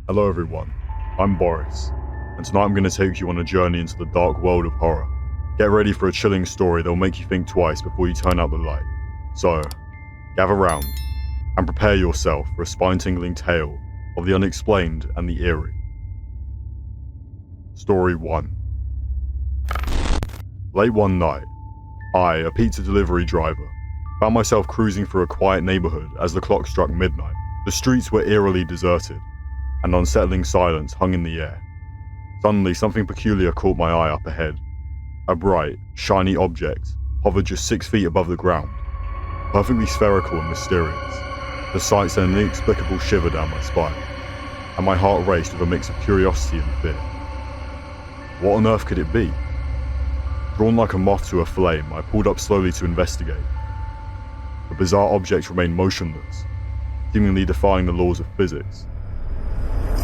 Hello everyone, I'm Boris, and tonight I'm going to take you on a journey into the dark world of horror. Get ready for a chilling story that will make you think twice before you turn out the light. So, gather round, and prepare yourself for a spine-tingling tale of the unexplained and the eerie. Story 1. Late one night, I, a pizza delivery driver, found myself cruising through a quiet neighborhood as the clock struck midnight. The streets were eerily deserted, and unsettling silence hung in the air. Suddenly, something peculiar caught my eye up ahead. A bright, shiny object hovered just 6 feet above the ground, perfectly spherical and mysterious. The sight sent an inexplicable shiver down my spine, and my heart raced with a mix of curiosity and fear. What on earth could it be? Drawn like a moth to a flame, I pulled up slowly to investigate. The bizarre object remained motionless, seemingly defying the laws of physics.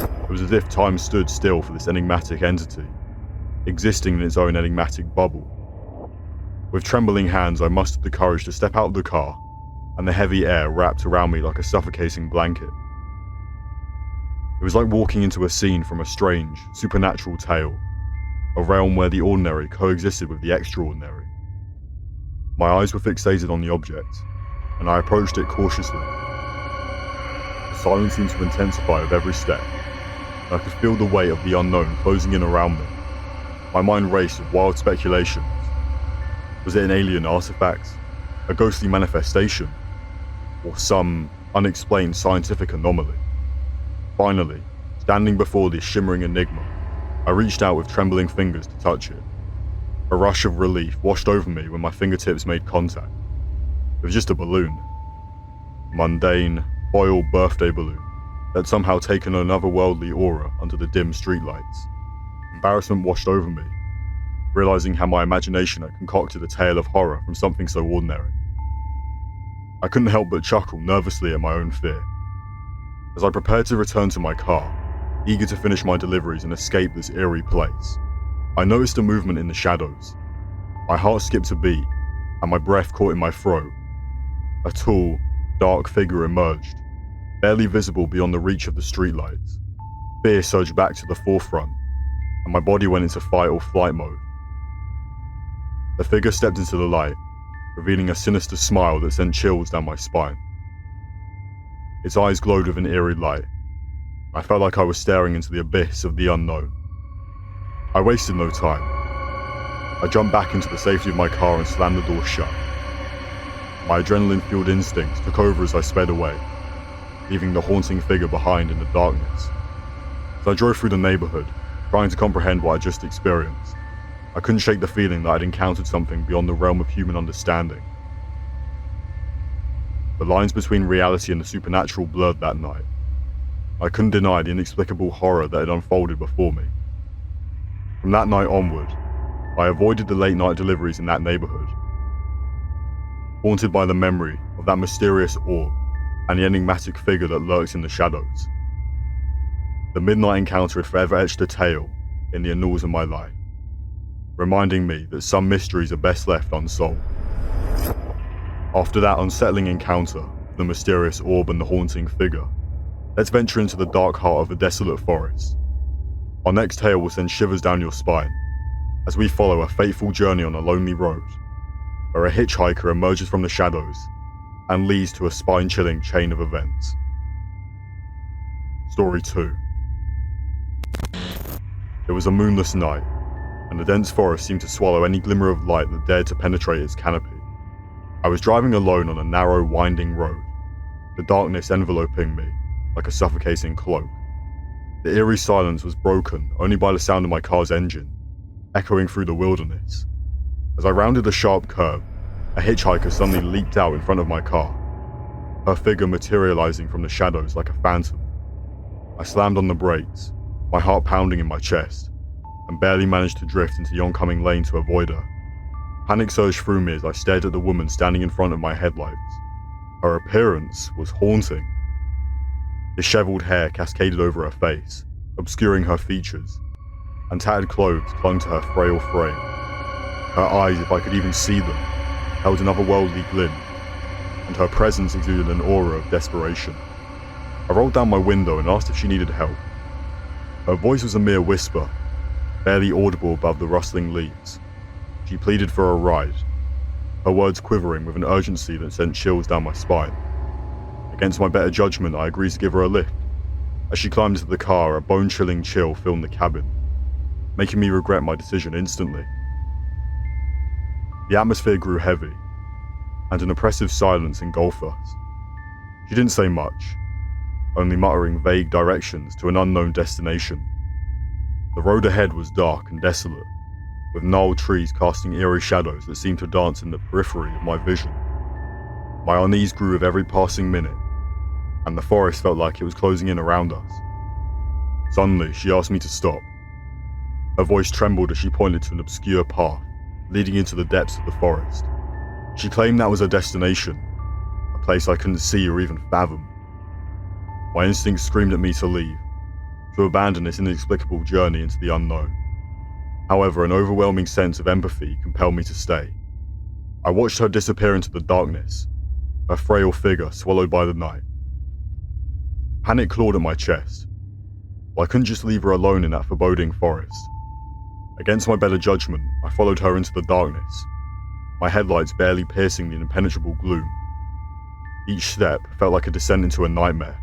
It was as if time stood still for this enigmatic entity, existing in its own enigmatic bubble. With trembling hands, I mustered the courage to step out of the car, and the heavy air wrapped around me like a suffocating blanket. It was like walking into a scene from a strange, supernatural tale, a realm where the ordinary coexisted with the extraordinary. My eyes were fixated on the object, and I approached it cautiously. The silence seemed to intensify with every step, and I could feel the weight of the unknown closing in around me. My mind raced with wild speculations. Was it an alien artifact, a ghostly manifestation, or some unexplained scientific anomaly? Finally, standing before this shimmering enigma, I reached out with trembling fingers to touch it. A rush of relief washed over me when my fingertips made contact. It was just a balloon. A mundane, foil birthday balloon that had somehow taken an otherworldly aura under the dim streetlights. Embarrassment washed over me, realizing how my imagination had concocted a tale of horror from something so ordinary. I couldn't help but chuckle nervously at my own fear. As I prepared to return to my car, eager to finish my deliveries and escape this eerie place, I noticed a movement in the shadows. My heart skipped a beat, and my breath caught in my throat. A tall, dark figure emerged, barely visible beyond the reach of the streetlights. Fear surged back to the forefront, and my body went into fight or flight mode. The figure stepped into the light, revealing a sinister smile that sent chills down my spine. Its eyes glowed with an eerie light. I felt like I was staring into the abyss of the unknown. I wasted no time. I jumped back into the safety of my car and slammed the door shut. My adrenaline-fueled instincts took over as I sped away, leaving the haunting figure behind in the darkness. As I drove through the neighborhood, trying to comprehend what I just experienced, I couldn't shake the feeling that I'd encountered something beyond the realm of human understanding. The lines between reality and the supernatural blurred that night. I couldn't deny the inexplicable horror that had unfolded before me. From that night onward, I avoided the late-night deliveries in that neighborhood, haunted by the memory of that mysterious orb and the enigmatic figure that lurks in the shadows. The midnight encounter had forever etched a tale in the annals of my life, reminding me that some mysteries are best left unsolved. After that unsettling encounter with the mysterious orb and the haunting figure, let's venture into the dark heart of a desolate forest. Our next tale will send shivers down your spine as we follow a fateful journey on a lonely road, where a hitchhiker emerges from the shadows and leads to a spine-chilling chain of events. Story 2. It was a moonless night, and the dense forest seemed to swallow any glimmer of light that dared to penetrate its canopy. I was driving alone on a narrow, winding road, the darkness enveloping me like a suffocating cloak. The eerie silence was broken only by the sound of my car's engine, echoing through the wilderness. As I rounded a sharp curve, a hitchhiker suddenly leaped out in front of my car, her figure materializing from the shadows like a phantom. I slammed on the brakes, my heart pounding in my chest, and barely managed to drift into the oncoming lane to avoid her. Panic surged through me as I stared at the woman standing in front of my headlights. Her appearance was haunting. Disheveled hair cascaded over her face, obscuring her features, and tattered clothes clung to her frail frame. Her eyes, if I could even see them, held an otherworldly glint, and her presence exuded an aura of desperation. I rolled down my window and asked if she needed help, Her voice was a mere whisper, barely audible above the rustling leaves. She pleaded for a ride, her words quivering with an urgency that sent chills down my spine. Against my better judgment, I agreed to give her a lift. As she climbed into the car, a bone-chilling chill filled the cabin, making me regret my decision instantly. The atmosphere grew heavy, and an oppressive silence engulfed us. She didn't say much, only muttering vague directions to an unknown destination. The road ahead was dark and desolate, with gnarled trees casting eerie shadows that seemed to dance in the periphery of my vision. My unease grew with every passing minute, and the forest felt like it was closing in around us. Suddenly, she asked me to stop. Her voice trembled as she pointed to an obscure path leading into the depths of the forest. She claimed that was her destination, a place I couldn't see or even fathom. My instincts screamed at me to leave, to abandon this inexplicable journey into the unknown. However, an overwhelming sense of empathy compelled me to stay. I watched her disappear into the darkness, her frail figure swallowed by the night. Panic clawed at my chest. Well, I couldn't just leave her alone in that foreboding forest. Against my better judgment, I followed her into the darkness, my headlights barely piercing the impenetrable gloom. Each step felt like a descent into a nightmare,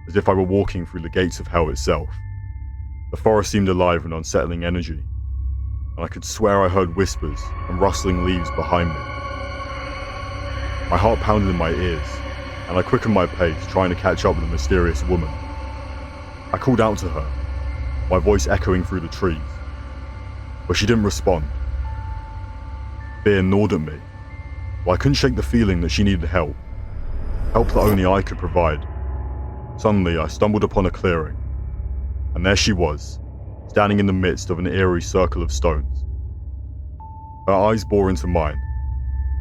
as if I were walking through the gates of hell itself. The forest seemed alive with unsettling energy, and I could swear I heard whispers and rustling leaves behind me. My heart pounded in my ears, and I quickened my pace, trying to catch up with the mysterious woman. I called out to her, my voice echoing through the trees, but she didn't respond. Fear gnawed at me, while I couldn't shake the feeling that she needed help that only I could provide. Suddenly, I stumbled upon a clearing, and there she was, standing in the midst of an eerie circle of stones. Her eyes bore into mine,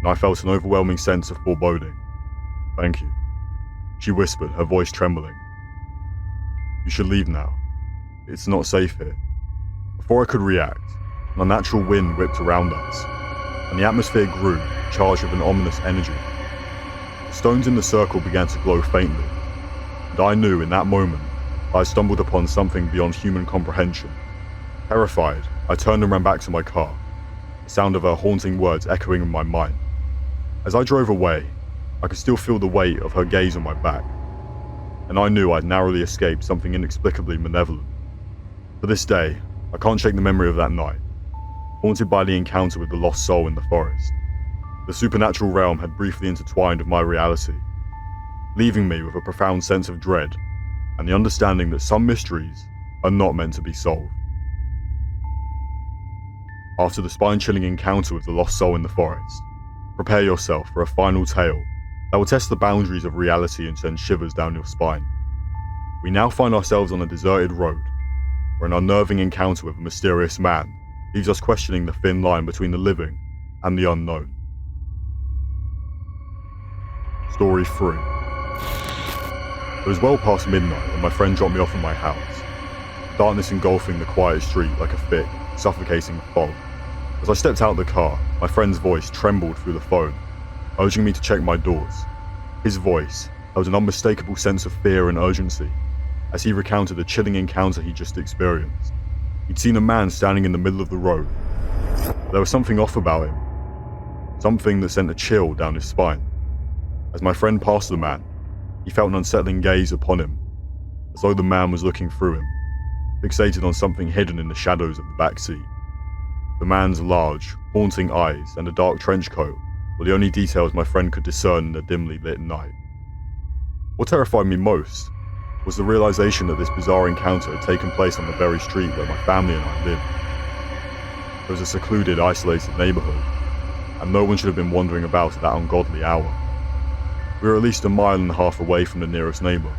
and I felt an overwhelming sense of foreboding. "Thank you," she whispered, her voice trembling. "You should leave now. It's not safe here." Before I could react, an unnatural wind whipped around us, and the atmosphere grew, charged with an ominous energy. The stones in the circle began to glow faintly, and I knew in that moment I had stumbled upon something beyond human comprehension. Terrified, I turned and ran back to my car, the sound of her haunting words echoing in my mind. As I drove away, I could still feel the weight of her gaze on my back, and I knew I'd narrowly escaped something inexplicably malevolent. To this day, I can't shake the memory of that night, haunted by the encounter with the lost soul in the forest. The supernatural realm had briefly intertwined with my reality, leaving me with a profound sense of dread and the understanding that some mysteries are not meant to be solved. After the spine-chilling encounter with the lost soul in the forest, prepare yourself for a final tale that will test the boundaries of reality and send shivers down your spine. We now find ourselves on a deserted road, where an unnerving encounter with a mysterious man leaves us questioning the thin line between the living and the unknown. Story 3. It was well past midnight when my friend dropped me off at my house, darkness engulfing the quiet street like a thick, suffocating fog. As I stepped out of the car, my friend's voice trembled through the phone, urging me to check my doors. His voice held an unmistakable sense of fear and urgency, as he recounted the chilling encounter he just experienced. He'd seen a man standing in the middle of the road. There was something off about him, something that sent a chill down his spine. As my friend passed the man, he felt an unsettling gaze upon him, as though the man was looking through him, fixated on something hidden in the shadows of the back seat. The man's large, haunting eyes and a dark trench coat were the only details my friend could discern in the dimly lit night. What terrified me most was the realization that this bizarre encounter had taken place on the very street where my family and I lived. It was a secluded, isolated neighborhood, and no one should have been wandering about at that ungodly hour. We were at least 1.5 miles away from the nearest neighbor,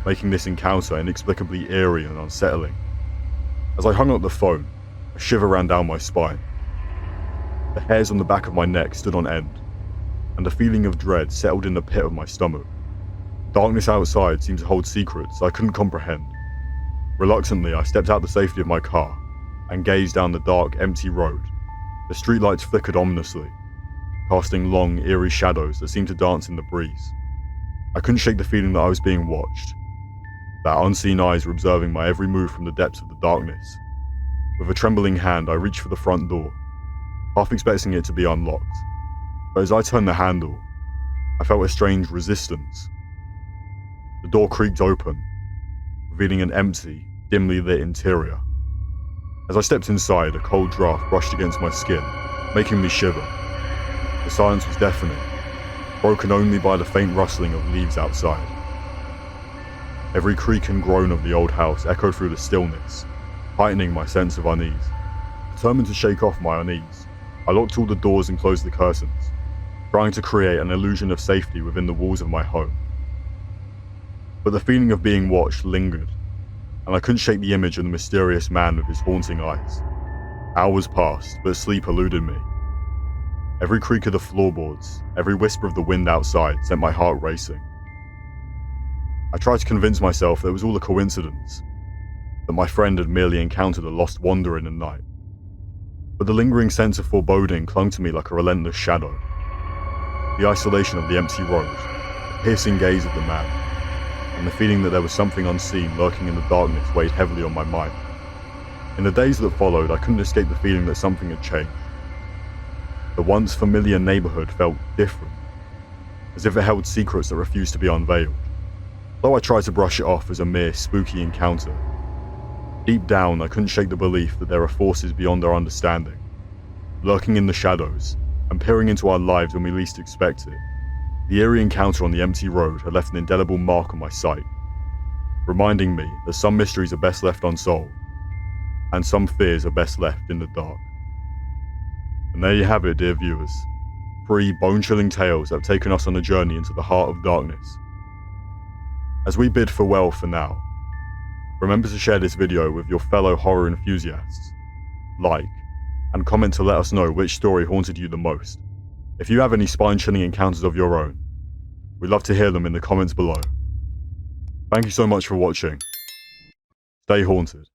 making this encounter inexplicably eerie and unsettling. As I hung up the phone, a shiver ran down my spine. The hairs on the back of my neck stood on end, and a feeling of dread settled in the pit of my stomach. Darkness outside seemed to hold secrets I couldn't comprehend. Reluctantly, I stepped out the safety of my car and gazed down the dark, empty road. The streetlights flickered ominously, casting long, eerie shadows that seemed to dance in the breeze. I couldn't shake the feeling that I was being watched. that unseen eyes were observing my every move from the depths of the darkness. With a trembling hand, I reached for the front door, half expecting it to be unlocked. But as I turned the handle, I felt a strange resistance. The door creaked open, revealing an empty, dimly lit interior. As I stepped inside, a cold draft brushed against my skin, making me shiver. The silence was deafening, broken only by the faint rustling of leaves outside. Every creak and groan of the old house echoed through the stillness, heightening my sense of unease. Determined to shake off my unease, I locked all the doors and closed the curtains, trying to create an illusion of safety within the walls of my home. But the feeling of being watched lingered, and I couldn't shake the image of the mysterious man with his haunting eyes. Hours passed, but sleep eluded me. Every creak of the floorboards, every whisper of the wind outside sent my heart racing. I tried to convince myself that it was all a coincidence, that my friend had merely encountered a lost wanderer in the night. But the lingering sense of foreboding clung to me like a relentless shadow. The isolation of the empty road, the piercing gaze of the man, and the feeling that there was something unseen lurking in the darkness weighed heavily on my mind. In the days that followed, I couldn't escape the feeling that something had changed. The once familiar neighborhood felt different, as if it held secrets that refused to be unveiled. Though I tried to brush it off as a mere spooky encounter, deep down I couldn't shake the belief that there are forces beyond our understanding, lurking in the shadows and peering into our lives when we least expect it. The eerie encounter on the empty road had left an indelible mark on my sight, reminding me that some mysteries are best left unsolved, and some fears are best left in the dark. And there you have it, dear viewers. 3 bone-chilling tales that have taken us on a journey into the heart of darkness. As we bid farewell for now, remember to share this video with your fellow horror enthusiasts, like, and comment to let us know which story haunted you the most. If you have any spine-chilling encounters of your own, we'd love to hear them in the comments below. Thank you so much for watching. Stay haunted.